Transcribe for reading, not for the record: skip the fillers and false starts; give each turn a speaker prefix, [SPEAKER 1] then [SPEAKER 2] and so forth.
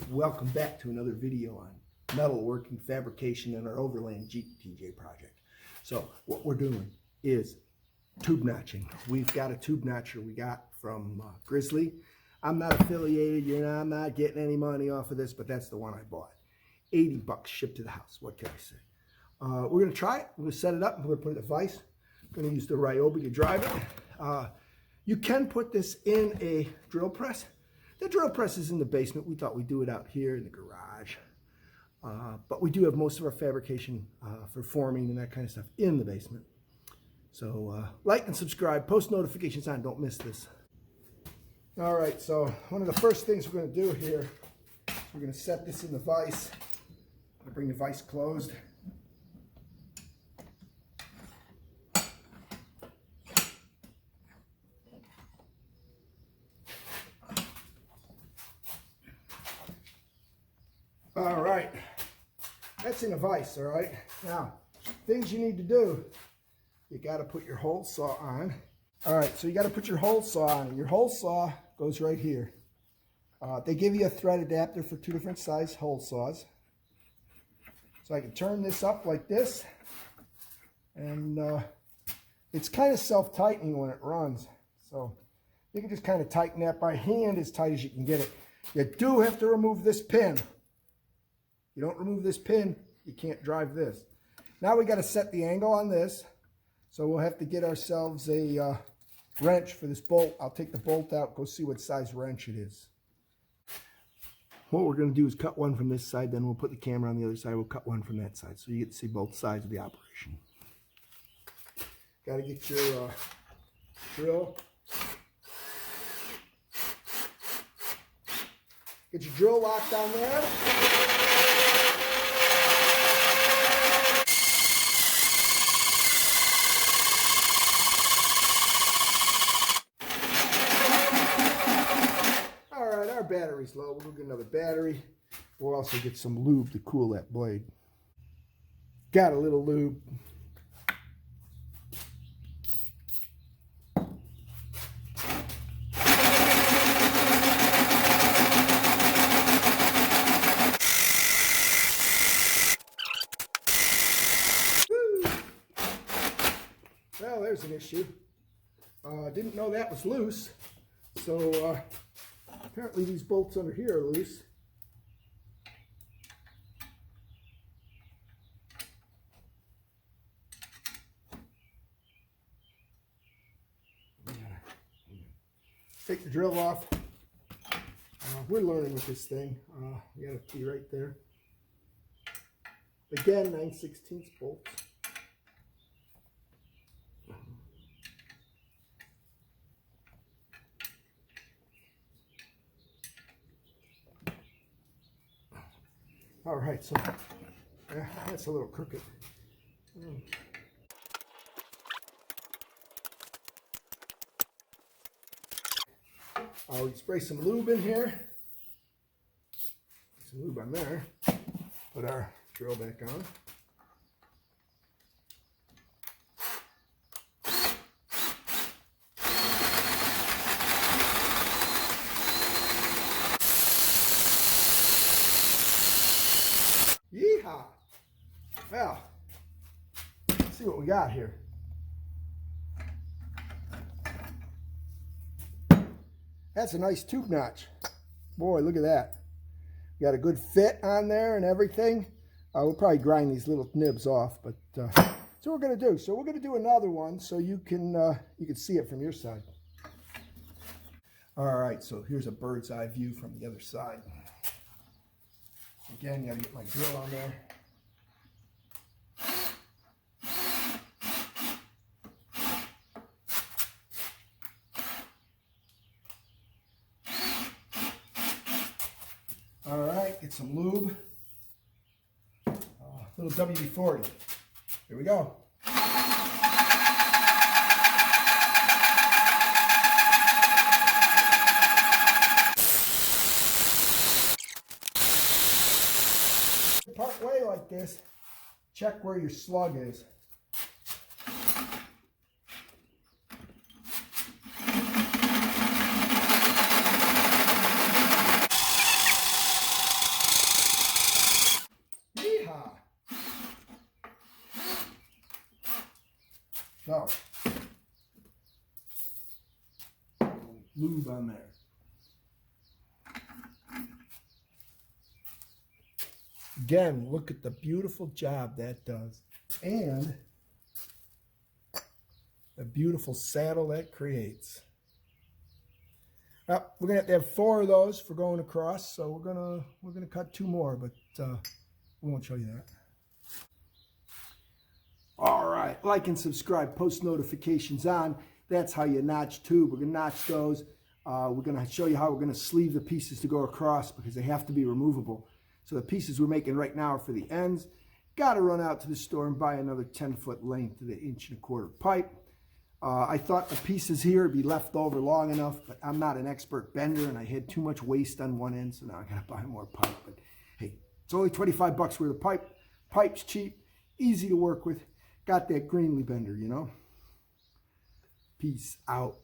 [SPEAKER 1] Welcome back to another video on metalworking, fabrication, and our Overland GTJ project. So what we're doing is tube notching. We've got a tube notcher we got from Grizzly. I'm not affiliated, I'm not getting any money off of this, but that's the one I bought. 80 bucks shipped to the house. What can I say? We're going to try it. We're going to set it up. We're going to put it in a vise. I'm going to use the Ryobi to drive it. You can put this in a drill press. The drill press is in the basement. We thought we'd do it out here in the garage. But we do have most of our fabrication for forming and that kind of stuff in the basement. So like and subscribe, post notifications on, don't miss this. All right, so one of the first things we're going to do here, we're going to set this in the vise. I'm going to bring the vise closed. All right, that's in a vise, all right? Now, things you need to do, you got to put your hole saw on. All right, so you got to put your hole saw on. Your hole saw goes right here. They give you a thread adapter for 2 different size hole saws. So I can turn this up like this, and it's kind of self-tightening when it runs. So you can just kind of tighten that by hand as tight as you can get it. You do have to remove this pin. You don't remove this pin, you can't drive this. Now we got to set the angle on this. So we'll have to get ourselves a wrench for this bolt. I'll take the bolt out, go see what size wrench it is. What we're going to do is cut one from this side, then we'll put the camera on the other side. We'll cut one from that side so you get to see both sides of the operation. Got to get your drill. Get your drill locked on there. Our battery's low. We'll get another battery. We'll also get some lube to cool that blade. Got a little lube. Woo. Well, there's an issue. Didn't know that was loose. So apparently these bolts under here are loose. Take the drill off. We're learning with this thing. You got a key right there. Again, 9/16 bolts. All right, so that's a little crooked. We spray some lube in here. Some lube on there. Put our drill back on. Yeehaw! Well, let's see what we got here. That's a nice tube notch. Boy, look at that. Got a good fit on there and everything. We'll probably grind these little nibs off, but that's what we're going to do. So we're going to do another one so you can see it from your side. All right, so here's a bird's eye view from the other side. Again, you got to get my drill on there. All right, get some lube. Little WD-40. Here we go. Part way like this, check where your slug is. So, lube on there. Again, look at the beautiful job that does. And the beautiful saddle that creates. Well, we're gonna have 4 of those for going across, so we're gonna cut 2 more, but we won't show you that. All right, like and subscribe, post notifications on. That's how you notch tube. We're gonna notch those. We're gonna show you how we're gonna sleeve the pieces to go across because they have to be removable. So the pieces we're making right now are for the ends. Got to run out to the store and buy another 10-foot length of the 1.25" pipe. I thought the pieces here would be left over long enough, but I'm not an expert bender and I had too much waste on one end, so now I got to buy more pipe. But hey, it's only 25 bucks worth of pipe. Pipe's cheap, easy to work with. Got that Grizzly bender, you know. Peace out.